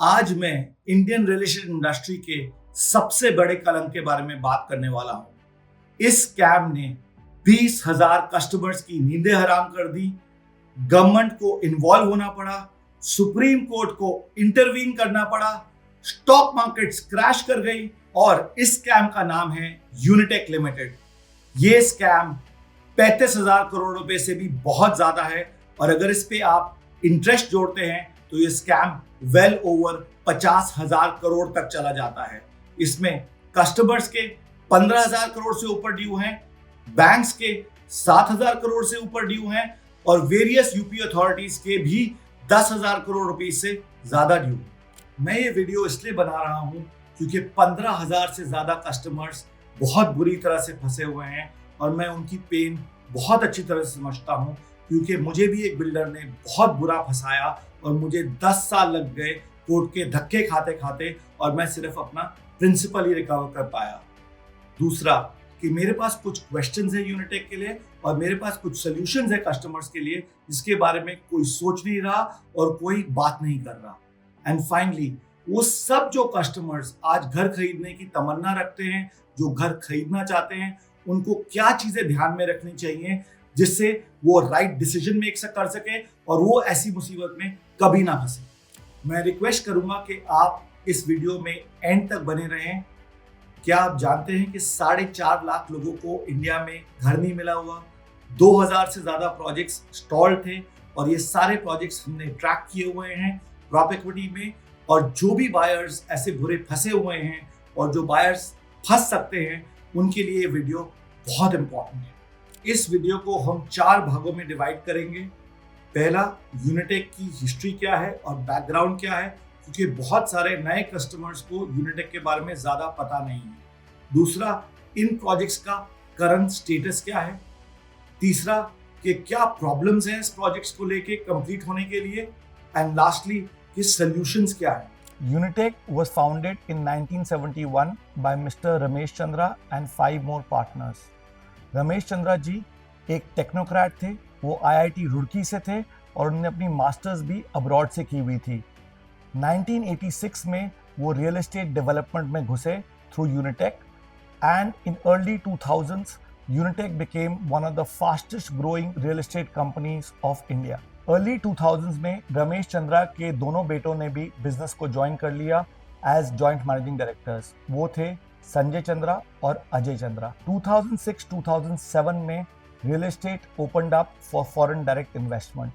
आज मैं Indian real estate industry के सबसे बड़े कलंक के बारे में बात करने वाला हूं। इस स्कैम ने 20,000 कस्टमर्स की नींदें हराम कर दी, गवर्नमेंट को इन्वॉल्व होना पड़ा, सुप्रीम कोर्ट को इंटरवीन करना पड़ा, स्टॉक मार्केट्स क्रैश कर गई और इस स्कैम का नाम है यूनिटेक लिमिटेड। ये स्कैम 35,000 करोड़ रुपए से भी बहुत ज्यादा है और अगर इस पे आप इंटरेस्ट जोड़ते हैं तो ये स्कैम वेल ओवर 50,000 करोड़ तक चला जाता है। इसमें कस्टमर्स के 15,000 करोड़ से ऊपर ड्यू हैं, बैंक्स के 7,000 करोड़ से ऊपर ड्यू हैं और वेरियस यूपी अथॉरिटीज के भी 10,000 करोड़ रुपए से ज्यादा ड्यू। मैं ये वीडियो इसलिए बना रहा हूं क्योंकि 15,000 से ज्यादा कस्टमर्स बहुत बुरी तरह से फंसे हुए हैं और मैं उनकी पेन बहुत अच्छी तरह से समझता हूं क्योंकि मुझे भी एक बिल्डर ने बहुत बुरा फंसाया और मुझे 10 साल लग गए कोर्ट के धक्के खाते खाते और मैं सिर्फ अपना प्रिंसिपल ही रिकवर कर पाया। दूसरा कि मेरे पास कुछ क्वेश्चंस है यूनिटेक के लिए और मेरे पास कुछ सॉल्यूशंस है कस्टमर्स के लिए जिसके बारे में कोई सोच नहीं रहा और कोई बात नहीं कर रहा। एंड फाइनली वो सब जो कस्टमर्स आज घर खरीदने की तमन्ना रखते हैं, जो घर खरीदना चाहते हैं, उनको क्या चीजें ध्यान में रखनी चाहिए जिससे वो राइट डिसीजन मेक कर सके और वो ऐसी मुसीबत में कभी ना फंसे। मैं रिक्वेस्ट करूंगा कि आप इस वीडियो में एंड तक बने रहें। क्या आप जानते हैं कि 4.5 लाख लोगों को इंडिया में घर नहीं मिला हुआ, 2,000 से ज्यादा प्रोजेक्ट्स स्टॉल थे और ये सारे प्रोजेक्ट्स हमने ट्रैक किए हुए हैं प्रॉप इक्विटी में। और जो भी बायर्स ऐसे बुरे फंसे हुए हैं और जो बायर्स फंस सकते हैं उनके लिए ये वीडियो बहुत इंपॉर्टेंट है। इस वीडियो को हम 4 भागों में डिवाइड करेंगे। पहला, यूनिटेक की हिस्ट्री क्या है और बैकग्राउंड क्या है क्योंकि बहुत सारे नए कस्टमर्स को यूनिटेक के बारे में ज्यादा पता नहीं है। दूसरा, इन प्रोजेक्ट्स का करंट स्टेटस क्या है। तीसरा, कि क्या प्रॉब्लम्स हैं इस प्रोजेक्ट्स को लेके कंप्लीट होने के लिए। एंड लास्टली, कि सॉल्यूशंस क्या है। Unitech was founded in 1971 by Mr. Ramesh Chandra and 5 more partners. Ramesh Chandra जी एक टेक्नोक्रेट थे, वो IIT रुड़की से थे और उन्होंने अपनी मास्टर्स भी अब्रॉड से की हुई थी। 1986 में वो रियल एस्टेट डेवलपमेंट में घुसे through Unitech and in early 2000s Unitech became one of the fastest growing real estate companies of India. Early 2000s में रमेश चंद्रा के दोनों बेटों ने भी बिजनेस को ज्वाइन कर लिया एज जॉइंट मैनेजिंग डायरेक्टर्स। वो थे संजय चंद्रा और अजय चंद्रा। 2006-2007 में real estate opened up for foreign direct investment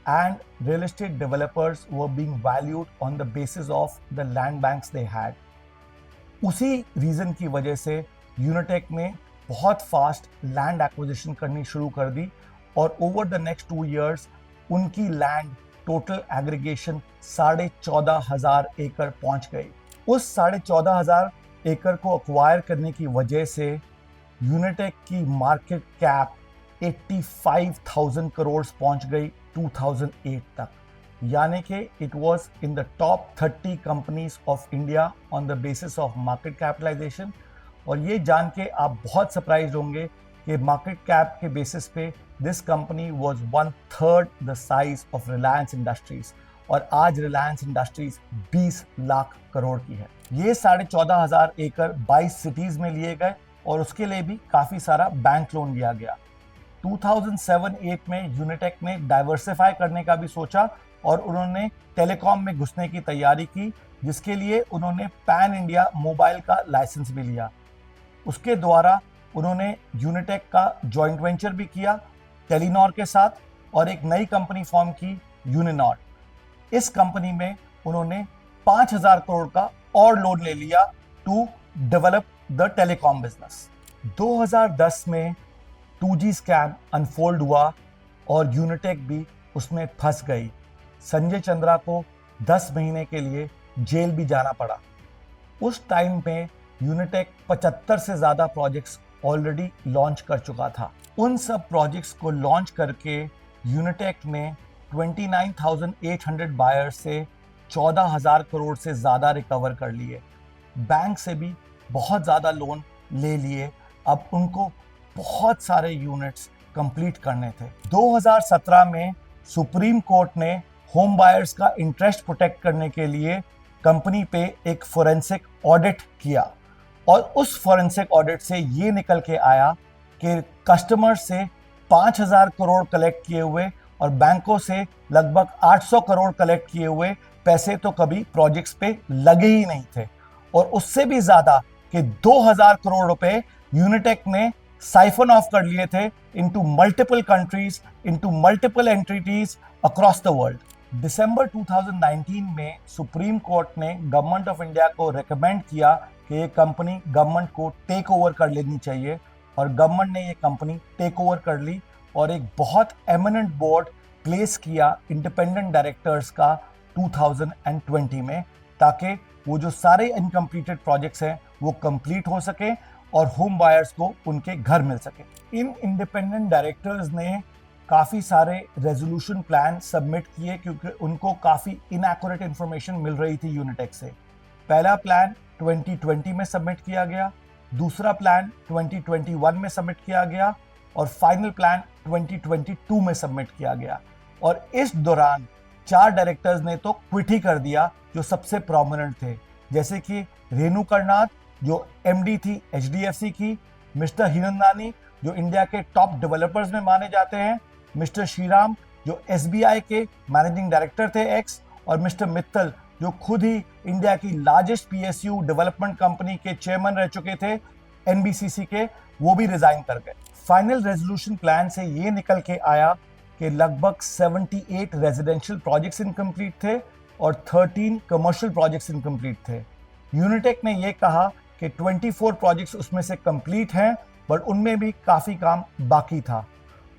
and real estate developers were being valued on the basis of the land banks they had. उसी रीजन की वजह से यूनिटेक ने बहुत फास्ट लैंड एक्विजिशन करनी शुरू कर दी और ओवर द नेक्स्ट 2 years उनकी लैंड टोटल एग्रीगेशन 14,500 एकड़ पहुंच गई। उस 14,500 एकड़ को अक्वायर करने की वजह से यूनिटेक की मार्केट कैप 85,000 करोड़ पहुंच गई 2008 तक, यानी कि it was in the top 30 companies of India on the basis of market capitalisation. और ये जान के आप बहुत सरप्राइज होंगे कि मार्केट कैप के बेसिस पे this company was 1/3 the size of Reliance Industries और आज रिलायंस इंडस्ट्रीज 20 लाख करोड़ की है। ये 14,500 एकड़ 22 सिटीज में लिए गए और उसके लिए भी काफी सारा बैंक लोन लिया गया। 2007-8 में यूनिटेक ने डाइवर्सिफाई करने का भी सोचा और उन्होंने टेलीकॉम में घुसने की तैयारी की, जिसके लिए उन्होंने पैन इंडिया मोबाइल का लाइसेंस भी लिया। उसके द्वारा उन्होंने यूनिटेक का जॉइंट वेंचर भी किया टेलीनॉर के साथ और एक नई कंपनी फॉर्म की यूनिनॉर। इस कंपनी में उन्होंने 5,000 करोड़ का और लोन ले लिया to develop the telecom business. 2010 में 2G स्कैम अनफोल्ड हुआ और यूनिटेक भी उसमें फंस गई। संजय चंद्रा को 10 महीने के लिए जेल भी जाना पड़ा। उस टाइम में यूनिटेक 75 से ज्यादा प्रोजेक्ट्स ऑलरेडी लॉन्च कर चुका था। उन सब प्रोजेक्ट्स को लॉन्च करके यूनिटेक ने 29,800 बायर्स से 14,000 करोड़ से ज़्यादा रिकवर कर लिए। बैंक से भी बहुत ज़्यादा लोन ले लिए। अब उनको बहुत सारे यूनिट्स कंप्लीट करने थे। 2017 में सुप्रीम कोर्ट ने होम बायर्स का इंटरेस्ट प्रोटेक्ट करने के लिए कंपनी पे एक फोरेंसिक ऑडिट किया और उस फोरेंसिक ऑडिट से ये निकल के आया कि कस्टमर से 5,000 करोड़ कलेक्ट किए हुए और बैंकों से लगभग 800 करोड़ कलेक्ट किए हुए पैसे तो कभी प्रोजेक्ट्स पे लगे ही नहीं थे, और उससे भी ज्यादा कि 2,000 करोड़ रुपए यूनिटेक ने साइफन ऑफ कर लिए थे into multiple countries, into multiple entities across the world. दिसंबर 2019 में सुप्रीम कोर्ट ने गवर्नमेंट ऑफ इंडिया को रेकमेंड किया कि ये कंपनी गवर्नमेंट को टेक ओवर कर लेनी चाहिए, और गवर्नमेंट ने ये कंपनी टेक ओवर कर ली और एक बहुत एमिनेंट बोर्ड प्लेस किया इंडिपेंडेंट डायरेक्टर्स का 2020 में, ताकि वो जो सारे इनकम्प्लीटेड प्रोजेक्ट्स हैं वो कंप्लीट हो सके और होम बायर्स को उनके घर मिल सके। इन इंडिपेंडेंट डायरेक्टर्स ने काफ़ी सारे रेजोल्यूशन प्लान सबमिट किए क्योंकि उनको काफ़ी इनएक्यूरेट इंफॉर्मेशन मिल रही थी यूनिटेक से। पहला प्लान 2020 में सबमिट किया गया, दूसरा प्लान 2021 में सबमिट किया गया और फाइनल प्लान 2022 में सबमिट किया गया। और इस दौरान 4 डायरेक्टर्स ने तो क्विट ही कर दिया जो सबसे प्रोमिनेंट थे, जैसे कि रेणु करनाथ जो एमडी थी एचडीएफसी की, मिस्टर हिरनंदानी जो इंडिया के टॉप डेवलपर्स में माने जाते हैं, मिस्टर श्रीराम जो एसबीआई के मैनेजिंग डायरेक्टर थे एक्स, और मिस्टर मित्तल जो खुद ही इंडिया की लार्जेस्ट पीएसयू डेवलपमेंट कंपनी के चेयरमैन रह चुके थे एनबीसीसी के, वो भी रिजाइन कर गए। फाइनल रेजोल्यूशन प्लान से ये निकल के आया कि लगभग 78 रेजिडेंशियल प्रोजेक्ट्स इनकम्प्लीट थे और 13 कमर्शियल प्रोजेक्ट्स इनकम्प्लीट थे। यूनिटेक ने ये कहा कि 24 प्रोजेक्ट्स उसमें से कंप्लीट हैं, बट उनमें भी काफ़ी काम बाकी था,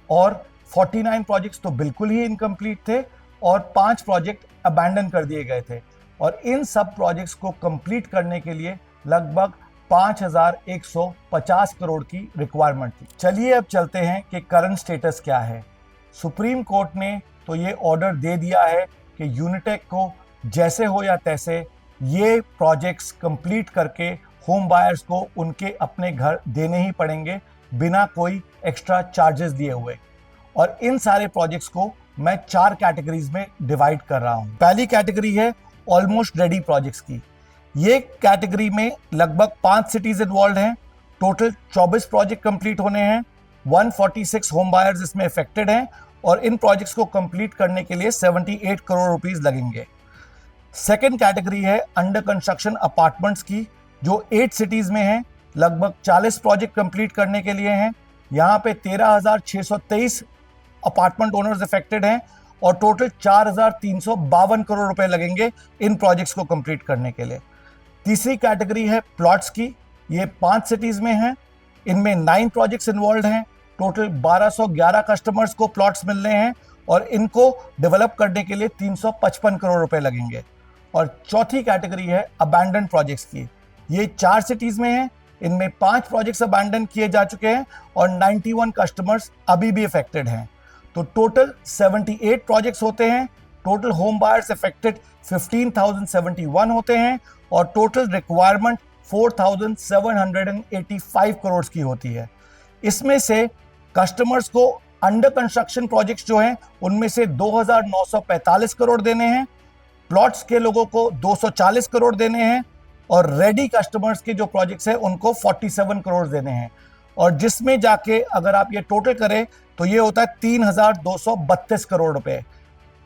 और 49 प्रोजेक्ट्स तो बिल्कुल ही इनकम्प्लीट थे और 5 प्रोजेक्ट अबैंडन कर दिए गए थे, और इन सब प्रोजेक्ट्स को कंप्लीट करने के लिए लगभग 5,150 करोड़ की रिक्वायरमेंट थी। चलिए अब चलते हैं कि करंट स्टेटस क्या है। सुप्रीम कोर्ट ने तो ये ऑर्डर दे दिया है कि यूनिटेक को जैसे हो या तैसे ये प्रोजेक्ट्स कंप्लीट करके होम बायर्स को उनके अपने घर देने ही पड़ेंगे बिना कोई एक्स्ट्रा चार्जेस दिए हुए। और इन सारे प्रोजेक्ट्स को मैं 4 कैटेगरीज में डिवाइड कर रहा हूं। पहली कैटेगरी है ऑलमोस्ट रेडी प्रोजेक्ट्स की। ये कैटेगरी में लगभग 5 सिटीज इन्वॉल्व हैं, टोटल 24 प्रोजेक्ट कंप्लीट होने हैं, 146 होम बायर्स इसमें अफेक्टेड हैं, और इन प्रोजेक्ट्स को कंप्लीट करने के लिए 78 करोड़ रुपीस लगेंगे। सेकेंड कैटेगरी है अंडर कंस्ट्रक्शन अपार्टमेंट्स की, जो 8 सिटीज में है, लगभग 40 प्रोजेक्ट कंप्लीट करने के लिए हैं। यहाँ पे 13,623 अपार्टमेंट ओनर्स अफेक्टेड हैं और टोटल 4,352 करोड़ रुपए लगेंगे इन प्रोजेक्ट्स को कंप्लीट करने के लिए। तीसरी कैटेगरी है प्लॉट्स की, ये 5 सिटीज में है, इनमें 9 प्रोजेक्ट्स इन्वॉल्व हैं, टोटल 1,211 कस्टमर्स को प्लॉट्स मिलने हैं और इनको डेवलप करने के लिए 355 करोड़ रुपए लगेंगे। और चौथी कैटेगरी है अबैंडन प्रोजेक्ट्स की, ये 4 सिटीज में है, इनमें 5 प्रोजेक्ट्स अबैंडन किए जा चुके हैं और 91 कस्टमर्स अभी भी अफेक्टेड हैं। तो टोटल 78 प्रोजेक्ट्स होते हैं, टोटल होम बायर्स अफेक्टेड 15,071 होते हैं और टोटल रिक्वायरमेंट 4,785 करोड़ की होती है। इसमें से कस्टमर्स को अंडर कंस्ट्रक्शन प्रोजेक्ट्स जो हैं उनमें से 2,945 करोड़ देने हैं, प्लॉट्स के लोगों को 240 करोड़ देने हैं, और रेडी कस्टमर्स के जो प्रोजेक्ट्स हैं उनको 47 करोड़ देने हैं। और जिसमें जाके अगर आप ये टोटल करें तो ये होता है 3,232 करोड़ रुपए।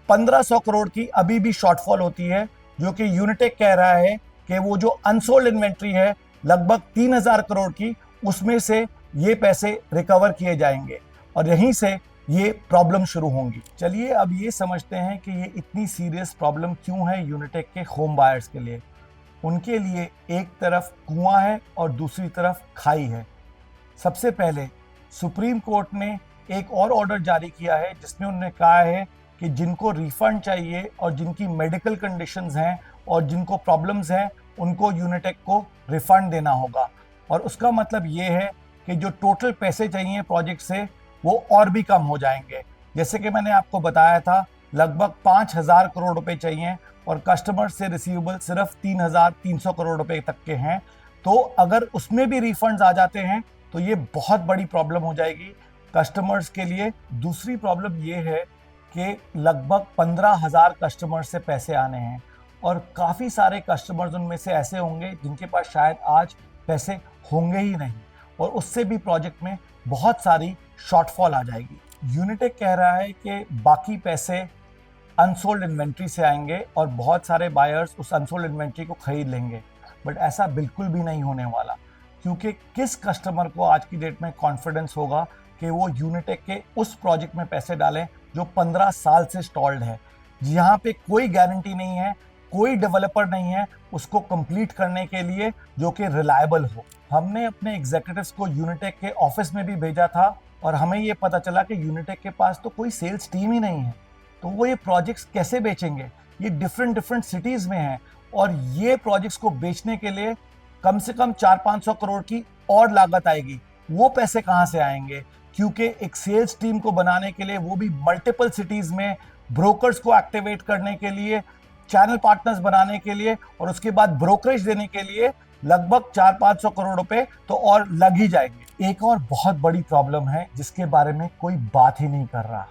1,500 करोड़ की अभी भी शॉर्टफॉल होती है, जो कि यूनिटेक कह रहा है कि वो जो अनसोल्ड इन्वेंट्री है लगभग 3,000 करोड़ की, उसमें से ये पैसे रिकवर किए जाएंगे और यहीं से ये प्रॉब्लम शुरू होंगी। चलिए अब ये समझते हैं कि ये इतनी सीरियस प्रॉब्लम क्यों है यूनिटेक के होम बायर्स के लिए। उनके लिए एक तरफ कुआं है और दूसरी तरफ खाई है। सबसे पहले सुप्रीम कोर्ट ने एक और ऑर्डर जारी किया है जिसमें उन्होंने कहा है कि जिनको रिफंड चाहिए और जिनकी मेडिकल कंडीशंस हैं और जिनको प्रॉब्लम्स हैं उनको यूनिटेक को रिफंड देना होगा। और उसका मतलब ये है कि जो टोटल पैसे चाहिए प्रोजेक्ट से वो और भी कम हो जाएंगे। जैसे कि मैंने आपको बताया था लगभग 5,000 करोड़ रुपए चाहिए और कस्टमर से रिसीवेबल सिर्फ 3,300 करोड़ रुपए तक के हैं। तो अगर उसमें भी रिफंड्स आ जाते हैं तो ये बहुत बड़ी प्रॉब्लम हो जाएगी कस्टमर्स के लिए। दूसरी प्रॉब्लम ये है कि लगभग 15,000 कस्टमर से पैसे आने हैं और काफ़ी सारे कस्टमर्स उनमें से ऐसे होंगे जिनके पास शायद आज पैसे होंगे ही नहीं, और उससे भी प्रोजेक्ट में बहुत सारी शॉर्टफॉल आ जाएगी। यूनिटेक कह रहा है कि बाकी पैसे अनसोल्ड इन्वेंट्री से आएंगे और बहुत सारे बायर्स उस अनसोल्ड इन्वेंट्री को खरीद लेंगे, बट ऐसा बिल्कुल भी नहीं होने वाला, क्योंकि किस कस्टमर को आज की डेट में कॉन्फिडेंस होगा कि वो यूनिटेक के उस प्रोजेक्ट में पैसे डालें जो 15 साल से स्टॉल्ड है, जहाँ पे कोई गारंटी नहीं है, कोई डेवलपर नहीं है उसको कंप्लीट करने के लिए जो कि रिलायबल हो। हमने अपने एग्जीक्यूटिव्स को यूनिटेक के ऑफिस में भी भेजा था और हमें ये पता चला कि यूनिटेक के पास तो कोई सेल्स टीम ही नहीं है, तो वो ये प्रोजेक्ट्स कैसे बेचेंगे? ये डिफरेंट सिटीज में हैं और ये प्रोजेक्ट्स को बेचने के लिए कम से कम 400-500 करोड़ की और लागत आएगी। वो पैसे कहाँ से आएंगे? क्योंकि एक सेल्स टीम को बनाने के लिए, वो भी मल्टीपल सिटीज में, ब्रोकर्स को एक्टिवेट करने के लिए, चैनल पार्टनर्स बनाने के लिए और उसके बाद ब्रोकरेज देने के लिए लगभग 400-500 करोड़ रुपए तो और लग ही जाएंगे। एक और बहुत बड़ी प्रॉब्लम है जिसके बारे में कोई बात ही नहीं कर रहा।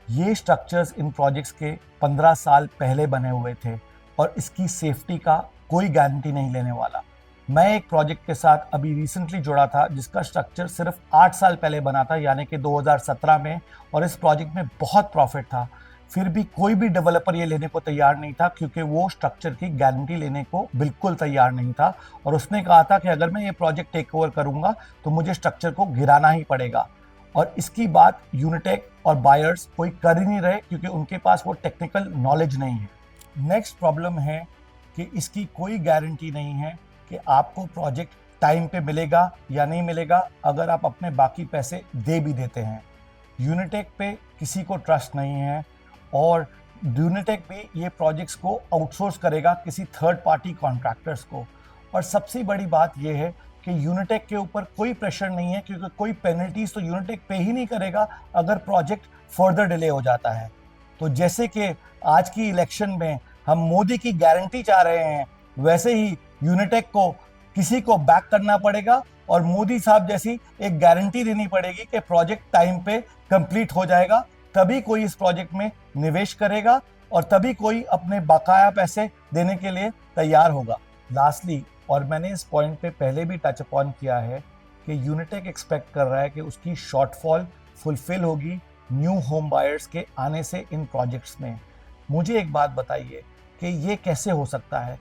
ये स्ट्रक्चर्स इन प्रोजेक्ट्स के 15 साल पहले बने हुए थे और इसकी सेफ्टी का कोई गारंटी नहीं लेने वाला। मैं एक प्रोजेक्ट के साथ अभी रिसेंटली जुड़ा था जिसका स्ट्रक्चर सिर्फ 8 साल पहले बना था, यानी कि 2017 में, और इस प्रोजेक्ट में बहुत प्रॉफिट था। फिर भी कोई भी डेवलपर ये लेने को तैयार नहीं था क्योंकि वो स्ट्रक्चर की गारंटी लेने को बिल्कुल तैयार नहीं था और उसने कहा था कि अगर मैं ये प्रोजेक्ट टेक ओवर करूंगा तो मुझे स्ट्रक्चर को गिराना ही पड़ेगा। और इसकी बात यूनिटेक और बायर्स कोई कर ही नहीं रहे क्योंकि उनके पास वो टेक्निकल नॉलेज नहीं है। नेक्स्ट प्रॉब्लम है कि इसकी कोई गारंटी नहीं है कि आपको प्रोजेक्ट टाइम पे मिलेगा या नहीं मिलेगा अगर आप अपने बाकी पैसे दे भी देते हैं। यूनिटेक पे किसी को ट्रस्ट नहीं है और यूनिटेक भी ये प्रोजेक्ट्स को आउटसोर्स करेगा किसी थर्ड पार्टी कॉन्ट्रैक्टर्स को। और सबसे बड़ी बात यह है कि यूनिटेक के ऊपर कोई प्रेशर नहीं है क्योंकि कोई पेनल्टीज तो यूनिटेक पे ही नहीं करेगा अगर प्रोजेक्ट फर्दर डिले हो जाता है। तो जैसे कि आज की इलेक्शन में हम मोदी की गारंटी चाह रहे हैं, वैसे ही यूनिटेक को किसी को बैक करना पड़ेगा और मोदी साहब जैसी एक गारंटी देनी पड़ेगी कि प्रोजेक्ट टाइम पे कंप्लीट हो जाएगा, तभी कोई इस प्रोजेक्ट में निवेश करेगा और तभी कोई अपने बकाया पैसे देने के लिए तैयार होगा। लास्टली, और मैंने इस पॉइंट पे पहले भी टच अपॉन किया है कि यूनिटेक एक्सपेक्ट कर रहा है कि उसकी शॉर्टफॉल फुलफिल होगी न्यू होम बायर्स के आने से इन प्रोजेक्ट्स में। मुझे एक बात बताइए कि ये कैसे हो सकता है?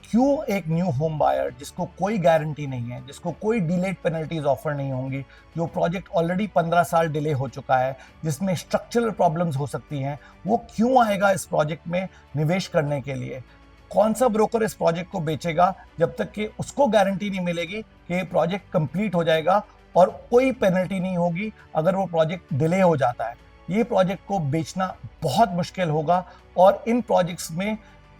क्यों एक न्यू होम बायर जिसको कोई गारंटी नहीं है, जिसको कोई डिलेड पेनल्टीज ऑफर नहीं होंगी, जो प्रोजेक्ट ऑलरेडी 15 साल डिले हो चुका है, जिसमें स्ट्रक्चरल प्रॉब्लम्स हो सकती हैं, वो क्यों आएगा इस प्रोजेक्ट में निवेश करने के लिए? कौन सा ब्रोकर इस प्रोजेक्ट को बेचेगा जब तक कि उसको गारंटी नहीं मिलेगी कि ये प्रोजेक्ट कंप्लीट हो जाएगा और कोई पेनल्टी नहीं होगी अगर वो प्रोजेक्ट डिले हो जाता है? ये प्रोजेक्ट को बेचना बहुत मुश्किल होगा और इन प्रोजेक्ट्स में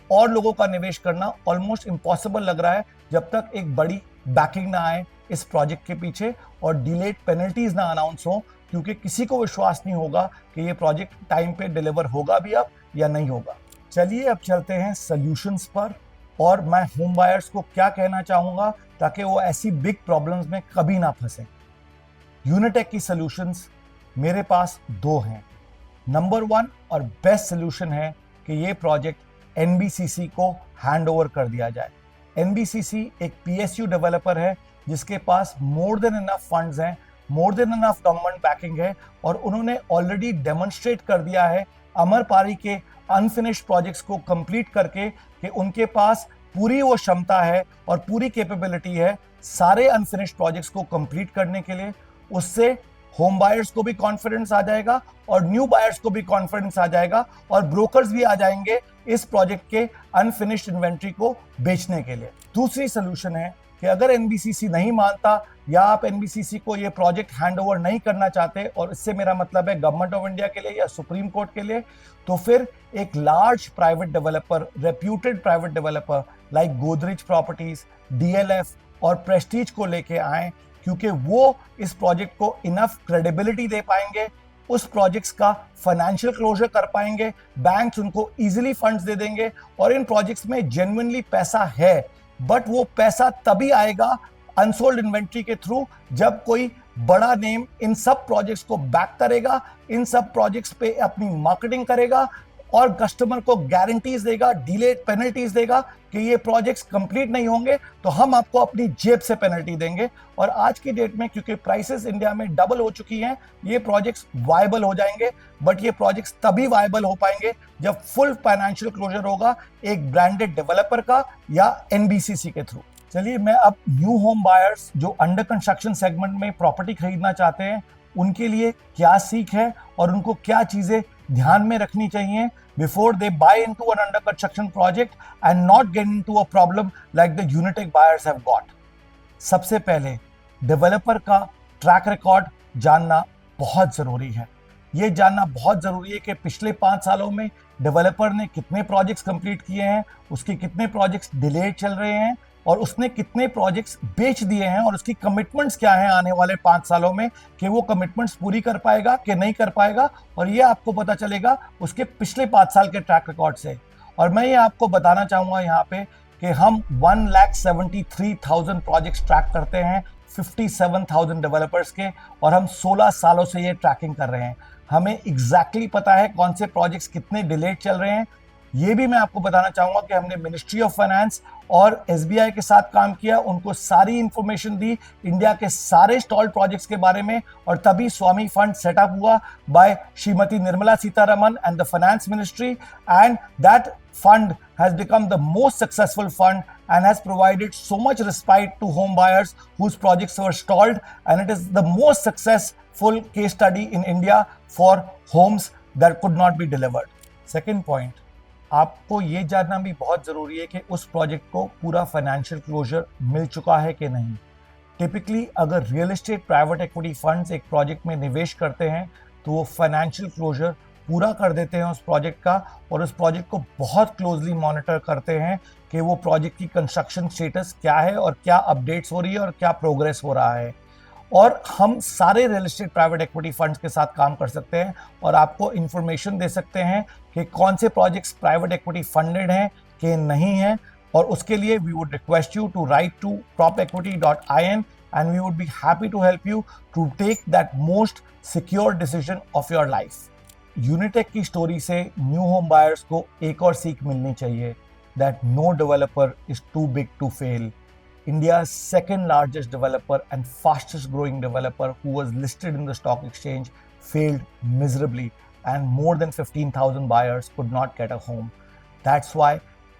और लोगों का निवेश करना ऑलमोस्ट इम्पॉसिबल लग रहा है जब तक एक बड़ी बैकिंग ना आए इस प्रोजेक्ट के पीछे और डिलेड पेनल्टीज ना अनाउंस हो, क्योंकि किसी को विश्वास नहीं होगा कि ये प्रोजेक्ट टाइम पे डिलीवर होगा भी अब या नहीं होगा। चलिए अब चलते हैं सॉल्यूशंस पर और मैं होम बायर्स को क्या कहना चाहूँगा ताकि वो ऐसी बिग प्रॉब्लम्स में कभी ना फंसे। यूनिटेक की सॉल्यूशंस मेरे पास 2 हैं। नंबर 1 और बेस्ट सॉल्यूशन है कि ये प्रोजेक्ट एनबीसीसी को हैंड ओवर कर दिया जाए। एनबीसीसी एक पीएसयू डेवलपर है जिसके पास मोर देन इनफ फंड्स हैं, more than enough government banking है और उन्होंने ऑलरेडी डेमोन्स्ट्रेट कर दिया है अमरपारी के अनफिनिश्ड प्रोजेक्ट्स को कंप्लीट करके कि उनके पास पूरी वो क्षमता है और पूरी कैपेबिलिटी है सारे अनफिनिश्ड प्रोजेक्ट्स को कंप्लीट करने के लिए। उससे होम बायर्स को भी कॉन्फिडेंस आ जाएगा और न्यू बायर्स को भी कॉन्फिडेंस आ जाएगा और ब्रोकर्स भी आ जाएंगे इस प्रोजेक्ट के अनफिनिश्ड इन्वेंट्री को बेचने के लिए। दूसरी सोल्यूशन है कि अगर एनबीसीसी नहीं मानता या आप एनबीसीसी को ये प्रोजेक्ट हैंड ओवर नहीं करना चाहते, और इससे मेरा मतलब है गवर्नमेंट ऑफ इंडिया के लिए या सुप्रीम कोर्ट के लिए, तो फिर एक large private developer, reputed private developer like Godrej properties, DLF और प्रेस्टीज को लेके आए, क्योंकि वो इस प्रोजेक्ट को इनफ क्रेडिबिलिटी दे पाएंगे, उस प्रोजेक्ट्स का फाइनेंशियल क्लोजर कर पाएंगे, बैंक्स उनको इजीली फंड्स दे देंगे और इन प्रोजेक्ट्स में जेन्युइनली पैसा है। बट वो पैसा तभी आएगा अनसोल्ड इन्वेंट्री के थ्रू जब कोई बड़ा नेम इन सब प्रोजेक्ट्स को बैक करेगा, इन सब प्रोजेक्ट्स पे अपनी मार्केटिंग करेगा और कस्टमर को गारंटीज देगा, डिलेड पेनल्टीज देगा कि ये प्रोजेक्ट्स कंप्लीट नहीं होंगे तो हम आपको अपनी जेब से पेनल्टी देंगे। और आज की डेट में क्योंकि प्राइसेस इंडिया में डबल हो चुकी हैं, ये प्रोजेक्ट्स वायबल हो जाएंगे, बट ये प्रोजेक्ट्स तभी वायबल हो पाएंगे जब फुल फाइनेंशियल क्लोजर होगा एक ब्रांडेड डेवलपर का या एनबीसीसी के थ्रू। चलिए मैं अब न्यू होम बायर्स जो अंडर कंस्ट्रक्शन सेगमेंट में प्रॉपर्टी खरीदना चाहते हैं उनके लिए क्या सीख है और उनको क्या चीजें ध्यान में रखनी चाहिए before they buy into an under construction project and not get into a problem like the Unitech buyers have got. सबसे पहले डेवलपर का ट्रैक रिकॉर्ड जानना बहुत जरूरी है। ये जानना बहुत जरूरी है कि पिछले 5 सालों में डेवलपर ने कितने प्रोजेक्ट्स कंप्लीट किए हैं, उसके कितने प्रोजेक्ट्स डिलेड चल रहे हैं और उसने कितने प्रोजेक्ट्स बेच दिए हैं और उसकी कमिटमेंट्स क्या हैं आने वाले 5 सालों में कि वो कमिटमेंट्स पूरी कर पाएगा कि नहीं कर पाएगा। और ये आपको पता चलेगा उसके पिछले 5 साल के ट्रैक रिकॉर्ड से। और मैं ये आपको बताना चाहूँगा यहाँ पे कि हम 1,73,000 प्रोजेक्ट्स ट्रैक करते हैं 57,000 डेवलपर्स के, और हम 16 सालों से ये ट्रैकिंग कर रहे हैं। हमें एग्जैक्टली पता है कौन से प्रोजेक्ट्स कितने डिलेड चल रहे हैं। ये भी मैं आपको बताना चाहूंगा कि हमने मिनिस्ट्री ऑफ फाइनेंस और एसबीआई के साथ काम किया, उनको सारी इंफॉर्मेशन दी इंडिया के सारे स्टॉल्ड प्रोजेक्ट्स के बारे में, और तभी स्वामी फंड सेटअप हुआ by Shrimati Nirmala Sitharaman and the finance ministry, and that fund has become the most successful fund and has provided so much respite to home buyers whose projects were stalled, and it is the most successful case study in India for homes that could not be delivered. Second point, आपको ये जानना भी बहुत ज़रूरी है कि उस project को पूरा फाइनेंशियल क्लोजर मिल चुका है कि नहीं। टिपिकली अगर real estate private equity funds एक प्रोजेक्ट में निवेश करते हैं तो वो फाइनेंशियल क्लोजर पूरा कर देते हैं उस प्रोजेक्ट का, और उस प्रोजेक्ट को बहुत क्लोजली मॉनिटर करते हैं कि वो प्रोजेक्ट की कंस्ट्रक्शन स्टेटस क्या है और क्या अपडेट्स हो रही है और क्या प्रोग्रेस हो रहा है। और हम सारे real estate private equity funds के साथ काम कर सकते हैं और आपको इंफॉर्मेशन दे सकते हैं कि कौन से प्रोजेक्ट्स प्राइवेट इक्विटी फंडेड हैं कि नहीं हैं। और उसके लिए we would request you to write to propequity.in and we would be happy to help you to take that most secure decision of your life. Unitech की स्टोरी से न्यू होम बायर्स को एक और सीख मिलनी चाहिए, that no developer is too big to fail. India's second largest developer and fastest growing developer who was listed in the stock exchange failed miserably, and more than 15,000 buyers could not get a home. That's why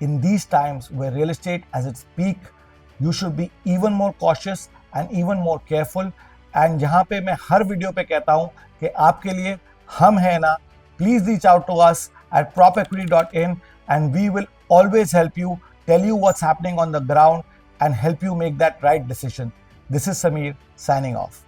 in these times where real estate at its peak, you should be even more cautious and even more careful. And जहाँ पे मैं हर video पे कहता हूँ कि आपके लिए हम हैं ना, please reach out to us at propequity.in and we will always help you, tell you what's happening on the ground and help you make that right decision. This is Samir signing off.